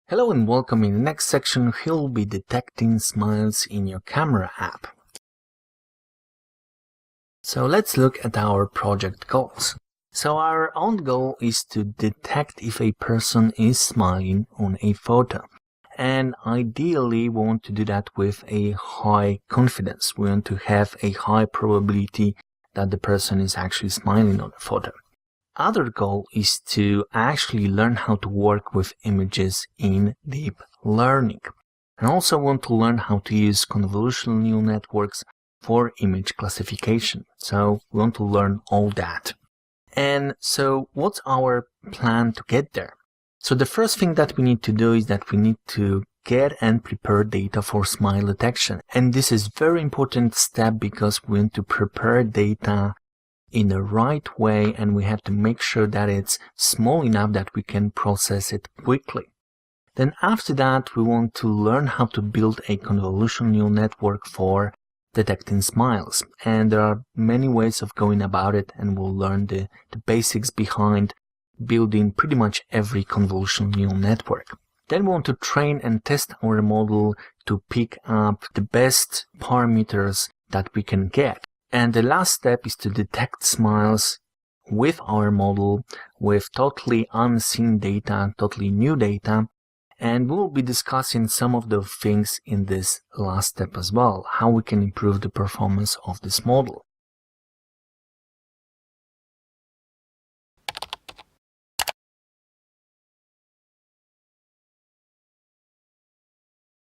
Hello and welcome. In the next section, he'll be detecting smiles in your camera app. So let's look at our project goals. So our own goal is to detect if a person is smiling on a photo. And ideally, we want to do that with a high confidence. We want to have a high probability that the person is actually smiling on the photo. Other goal is to actually learn how to work with images in deep learning. And also want to learn how to use convolutional neural networks for image classification. So we want to learn all that. And so what's our plan to get there? So the first thing that we need to do is that we need to get and prepare data for smile detection. And this is a very important step because we want to prepare data in the right way, and we have to make sure that it's small enough that we can process it quickly. Then after that, we want to learn how to build a convolutional neural network for detecting smiles. And there are many ways of going about it, and we'll learn the basics behind building pretty much every convolutional neural network. Then we want to train and test our model to pick up the best parameters that we can get. And the last step is to detect smiles with our model with totally unseen data, totally new data. And we'll be discussing some of the things in this last step as well, how we can improve the performance of this model.